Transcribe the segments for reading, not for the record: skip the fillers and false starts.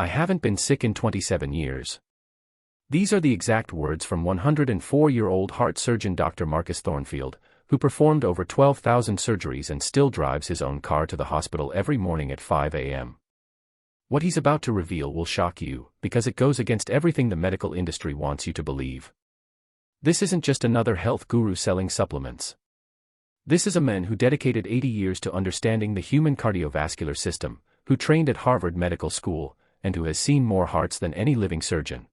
I haven't been sick in 27 years. These are the exact words from 104-year-old heart surgeon Dr. Marcus Thornfield, who performed over 12,000 surgeries and still drives his own car to the hospital every morning at 5 a.m. What he's about to reveal will shock you, because it goes against everything the medical industry wants you to believe. This isn't just another health guru selling supplements. This is a man who dedicated 80 years to understanding the human cardiovascular system, who trained at Harvard Medical School, and who has seen more hearts than any living surgeon.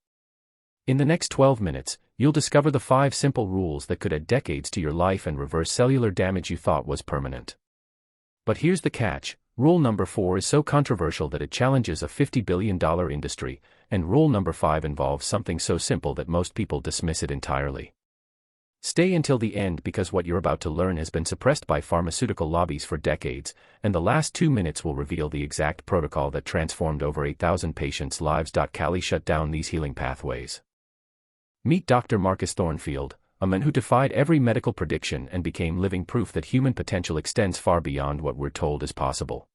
In the next 12 minutes, you'll discover the 5 simple rules that could add decades to your life and reverse cellular damage you thought was permanent. But here's the catch: rule number 4 is so controversial that it challenges a $50 billion industry, and rule number 5 involves something so simple that most people dismiss it entirely. Stay until the end, because what you're about to learn has been suppressed by pharmaceutical lobbies for decades, and the last 2 minutes will reveal the exact protocol that transformed over 8,000 patients' lives. Cali shut down these healing pathways. Meet Dr. Marcus Thornfield, a man who defied every medical prediction and became living proof that human potential extends far beyond what we're told is possible.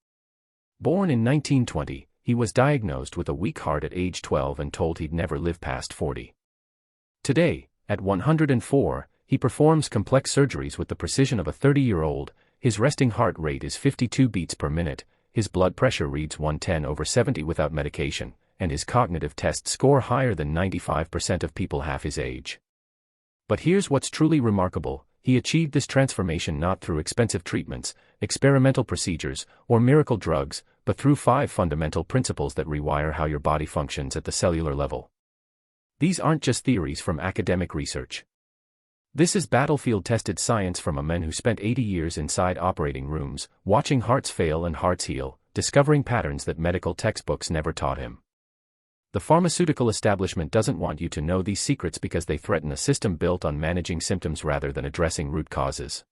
Born in 1920, he was diagnosed with a weak heart at age 12 and told he'd never live past 40. Today, at 104, he performs complex surgeries with the precision of a 30-year-old, his resting heart rate is 52 beats per minute, his blood pressure reads 110/70 without medication, and his cognitive tests score higher than 95% of people half his age. But here's what's truly remarkable: he achieved this transformation not through expensive treatments, experimental procedures, or miracle drugs, but through 5 fundamental principles that rewire how your body functions at the cellular level. These aren't just theories from academic research. This is battlefield-tested science from a man who spent 80 years inside operating rooms, watching hearts fail and hearts heal, discovering patterns that medical textbooks never taught him. The pharmaceutical establishment doesn't want you to know these secrets because they threaten a system built on managing symptoms rather than addressing root causes.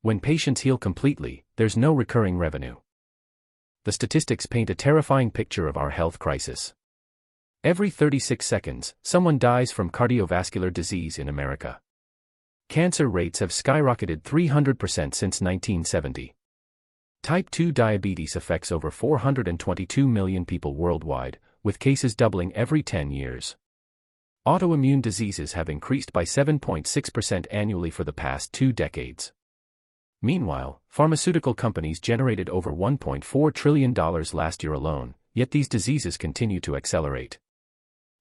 When patients heal completely, there's no recurring revenue. The statistics paint a terrifying picture of our health crisis. Every 36 seconds, someone dies from cardiovascular disease in America. Cancer rates have skyrocketed 300% since 1970. Type 2 diabetes affects over 422 million people worldwide, with cases doubling every 10 years. Autoimmune diseases have increased by 7.6% annually for the past 2 decades. Meanwhile, pharmaceutical companies generated over $1.4 trillion last year alone, yet these diseases continue to accelerate.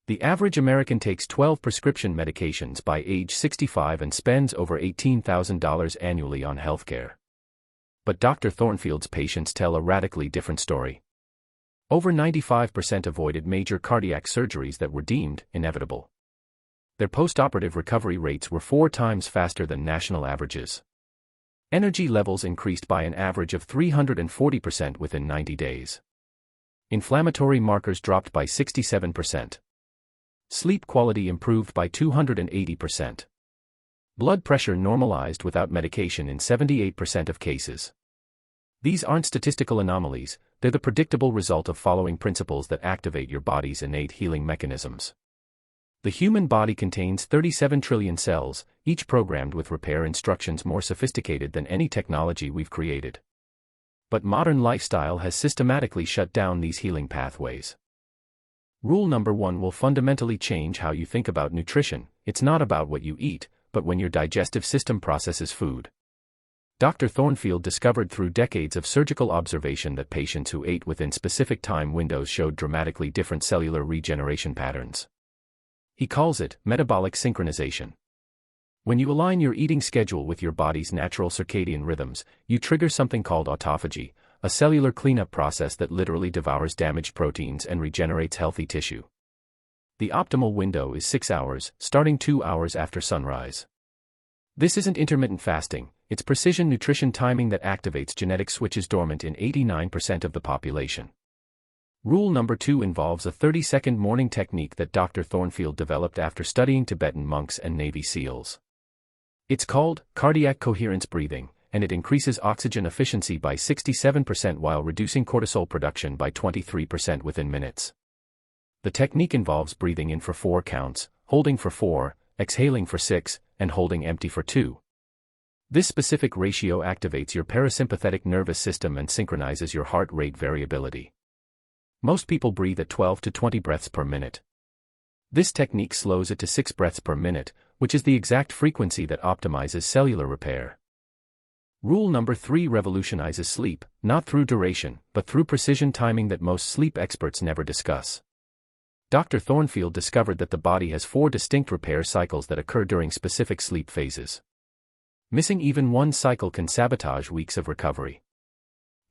The average American takes 12 prescription medications by age 65 and spends over $18,000 annually on healthcare. But Dr. Thornfield's patients tell a radically different story. Over 95% avoided major cardiac surgeries that were deemed inevitable. Their post-operative recovery rates were 4 times faster than national averages. Energy levels increased by an average of 340% within 90 days. Inflammatory markers dropped by 67%. Sleep quality improved by 280%. Blood pressure normalized without medication in 78% of cases. These aren't statistical anomalies, they're the predictable result of following principles that activate your body's innate healing mechanisms. The human body contains 37 trillion cells, each programmed with repair instructions more sophisticated than any technology we've created. But modern lifestyle has systematically shut down these healing pathways. Rule number 1 will fundamentally change how you think about nutrition. It's not about what you eat, but when your digestive system processes food. Dr. Thornfield discovered through decades of surgical observation that patients who ate within specific time windows showed dramatically different cellular regeneration patterns. He calls it metabolic synchronization. When you align your eating schedule with your body's natural circadian rhythms, you trigger something called autophagy, a cellular cleanup process that literally devours damaged proteins and regenerates healthy tissue. The optimal window is 6 hours, starting 2 hours after sunrise. This isn't intermittent fasting, it's precision nutrition timing that activates genetic switches dormant in 89% of the population. Rule number 2 involves a 30-second morning technique that Dr. Thornfield developed after studying Tibetan monks and Navy SEALs. It's called cardiac coherence breathing, and it increases oxygen efficiency by 67% while reducing cortisol production by 23% within minutes. The technique involves breathing in for 4 counts, holding for 4, exhaling for 6, and holding empty for 2. This specific ratio activates your parasympathetic nervous system and synchronizes your heart rate variability. Most people breathe at 12 to 20 breaths per minute. This technique slows it to 6 breaths per minute, which is the exact frequency that optimizes cellular repair. Rule number 3 revolutionizes sleep, not through duration, but through precision timing that most sleep experts never discuss. Dr. Thornfield discovered that the body has 4 distinct repair cycles that occur during specific sleep phases. Missing even one cycle can sabotage weeks of recovery.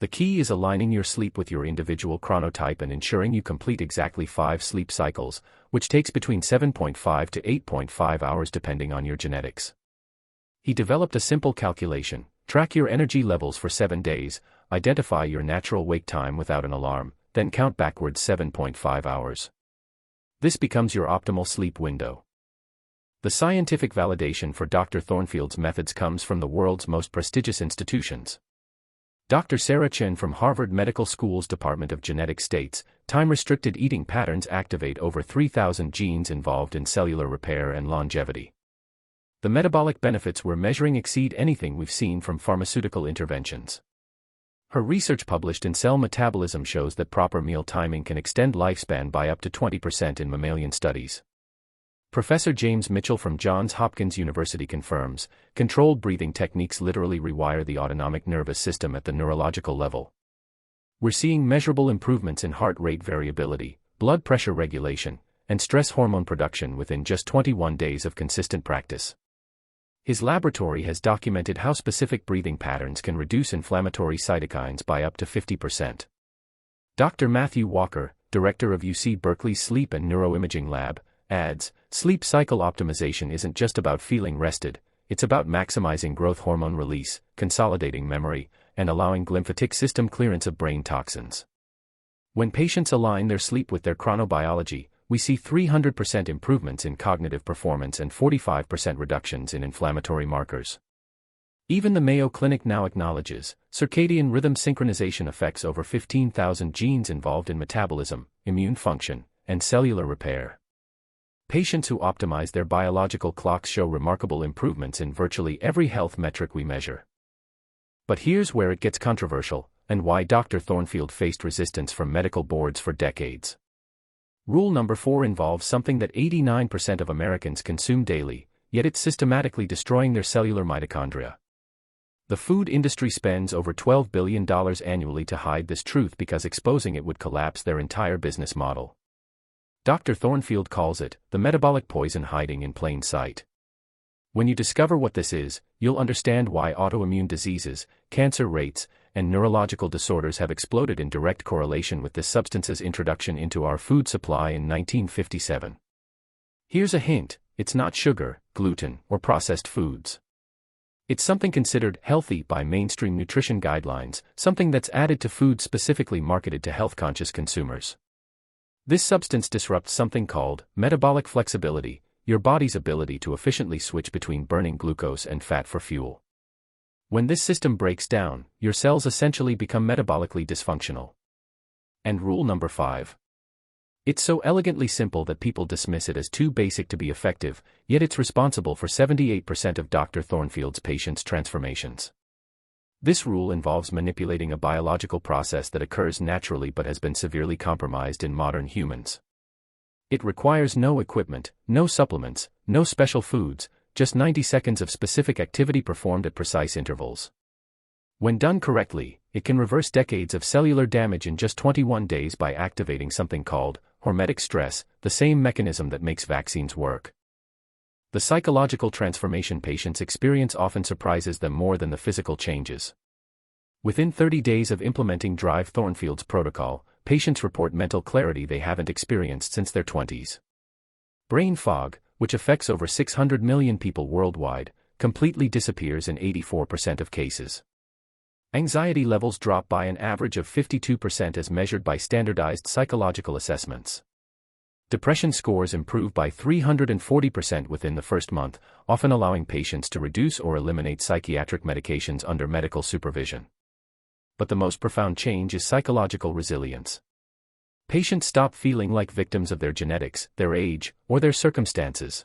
The key is aligning your sleep with your individual chronotype and ensuring you complete exactly 5 sleep cycles, which takes between 7.5 to 8.5 hours depending on your genetics. He developed a simple calculation: track your energy levels for 7 days, identify your natural wake time without an alarm, then count backwards 7.5 hours. This becomes your optimal sleep window. The scientific validation for Dr. Thornfield's methods comes from the world's most prestigious institutions. Dr. Sarah Chen from Harvard Medical School's Department of Genetics states, time-restricted eating patterns activate over 3,000 genes involved in cellular repair and longevity. The metabolic benefits we're measuring exceed anything we've seen from pharmaceutical interventions. Her research published in Cell Metabolism shows that proper meal timing can extend lifespan by up to 20% in mammalian studies. Professor James Mitchell from Johns Hopkins University confirms, controlled breathing techniques literally rewire the autonomic nervous system at the neurological level. We're seeing measurable improvements in heart rate variability, blood pressure regulation, and stress hormone production within just 21 days of consistent practice. His laboratory has documented how specific breathing patterns can reduce inflammatory cytokines by up to 50%. Dr. Matthew Walker, director of UC Berkeley's Sleep and Neuroimaging Lab, adds, sleep cycle optimization isn't just about feeling rested, it's about maximizing growth hormone release, consolidating memory, and allowing glymphatic system clearance of brain toxins. When patients align their sleep with their chronobiology, we see 300% improvements in cognitive performance and 45% reductions in inflammatory markers. Even the Mayo Clinic now acknowledges, circadian rhythm synchronization affects over 15,000 genes involved in metabolism, immune function, and cellular repair. Patients who optimize their biological clocks show remarkable improvements in virtually every health metric we measure. But here's where it gets controversial, and why Dr. Thornfield faced resistance from medical boards for decades. Rule number 4 involves something that 89% of Americans consume daily, yet it's systematically destroying their cellular mitochondria. The food industry spends over $12 billion annually to hide this truth because exposing it would collapse their entire business model. Dr. Thornfield calls it, the metabolic poison hiding in plain sight. When you discover what this is, you'll understand why autoimmune diseases, cancer rates, and neurological disorders have exploded in direct correlation with this substance's introduction into our food supply in 1957. Here's a hint: it's not sugar, gluten, or processed foods. It's something considered healthy by mainstream nutrition guidelines, something that's added to food specifically marketed to health-conscious consumers. This substance disrupts something called metabolic flexibility, your body's ability to efficiently switch between burning glucose and fat for fuel. When this system breaks down, your cells essentially become metabolically dysfunctional. And rule number 5. It's so elegantly simple that people dismiss it as too basic to be effective, yet it's responsible for 78% of Dr. Thornfield's patients' transformations. This rule involves manipulating a biological process that occurs naturally but has been severely compromised in modern humans. It requires no equipment, no supplements, no special foods, just 90 seconds of specific activity performed at precise intervals. When done correctly, it can reverse decades of cellular damage in just 21 days by activating something called hormetic stress, the same mechanism that makes vaccines work. The psychological transformation patients experience often surprises them more than the physical changes. Within 30 days of implementing Drive Thornfield's protocol, patients report mental clarity they haven't experienced since their 20s. Brain fog, which affects over 600 million people worldwide, completely disappears in 84% of cases. Anxiety levels drop by an average of 52% as measured by standardized psychological assessments. Depression scores improve by 340% within the first month, often allowing patients to reduce or eliminate psychiatric medications under medical supervision. But the most profound change is psychological resilience. Patients stop feeling like victims of their genetics, their age, or their circumstances.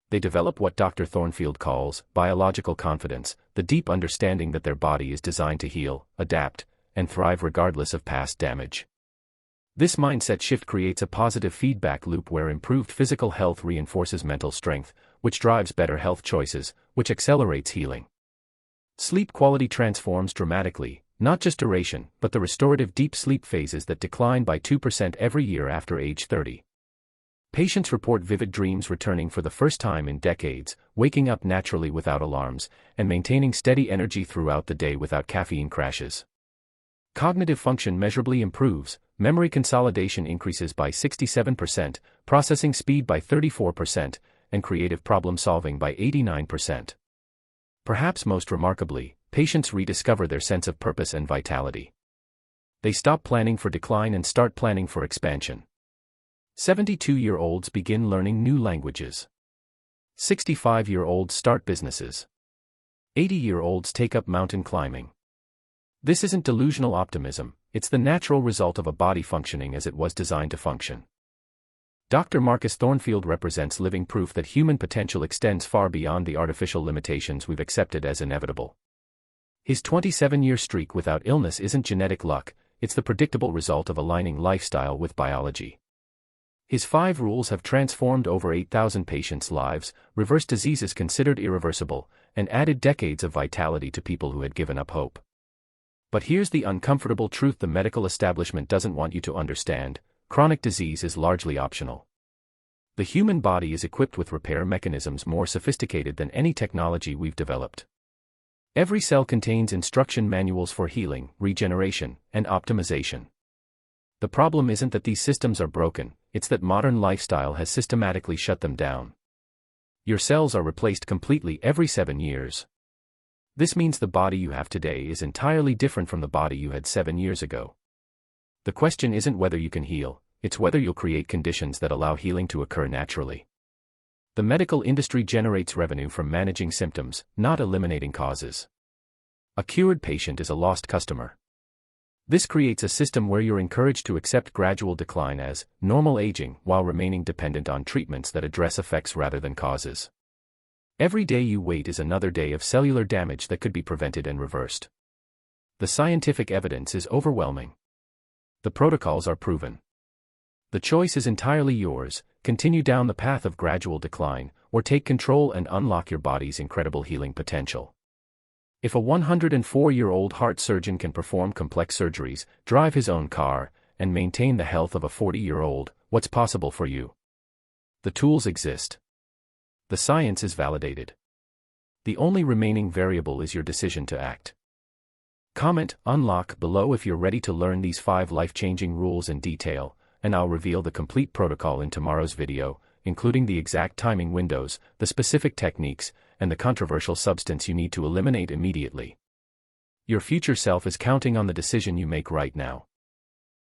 They develop what Dr. Thornfield calls biological confidence, the deep understanding that their body is designed to heal, adapt, and thrive regardless of past damage. This mindset shift creates a positive feedback loop where improved physical health reinforces mental strength, which drives better health choices, which accelerates healing. Sleep quality transforms dramatically, not just duration, but the restorative deep sleep phases that decline by 2% every year after age 30. Patients report vivid dreams returning for the first time in decades, waking up naturally without alarms, and maintaining steady energy throughout the day without caffeine crashes. Cognitive function measurably improves, memory consolidation increases by 67%, processing speed by 34%, and creative problem-solving by 89%. Perhaps most remarkably, patients rediscover their sense of purpose and vitality. They stop planning for decline and start planning for expansion. 72-year-olds begin learning new languages. 65-year-olds start businesses. 80-year-olds take up mountain climbing. This isn't delusional optimism, it's the natural result of a body functioning as it was designed to function. Dr. Marcus Thornfield represents living proof that human potential extends far beyond the artificial limitations we've accepted as inevitable. His 27-year streak without illness isn't genetic luck, it's the predictable result of aligning lifestyle with biology. His 5 rules have transformed over 8,000 patients' lives, reversed diseases considered irreversible, and added decades of vitality to people who had given up hope. But here's the uncomfortable truth the medical establishment doesn't want you to understand: chronic disease is largely optional. The human body is equipped with repair mechanisms more sophisticated than any technology we've developed. Every cell contains instruction manuals for healing, regeneration, and optimization. The problem isn't that these systems are broken, it's that modern lifestyle has systematically shut them down. Your cells are replaced completely every 7 years. This means the body you have today is entirely different from the body you had 7 years ago. The question isn't whether you can heal, it's whether you'll create conditions that allow healing to occur naturally. The medical industry generates revenue from managing symptoms, not eliminating causes. A cured patient is a lost customer. This creates a system where you're encouraged to accept gradual decline as normal aging while remaining dependent on treatments that address effects rather than causes. Every day you wait is another day of cellular damage that could be prevented and reversed. The scientific evidence is overwhelming. The protocols are proven. The choice is entirely yours: continue down the path of gradual decline, or take control and unlock your body's incredible healing potential. If a 104-year-old heart surgeon can perform complex surgeries, drive his own car, and maintain the health of a 40-year-old, what's possible for you? The tools exist. The science is validated. The only remaining variable is your decision to act. Comment "Unlock" below if you're ready to learn these 5 life-changing rules in detail, and I'll reveal the complete protocol in tomorrow's video, including the exact timing windows, the specific techniques, and the controversial substance you need to eliminate immediately. Your future self is counting on the decision you make right now.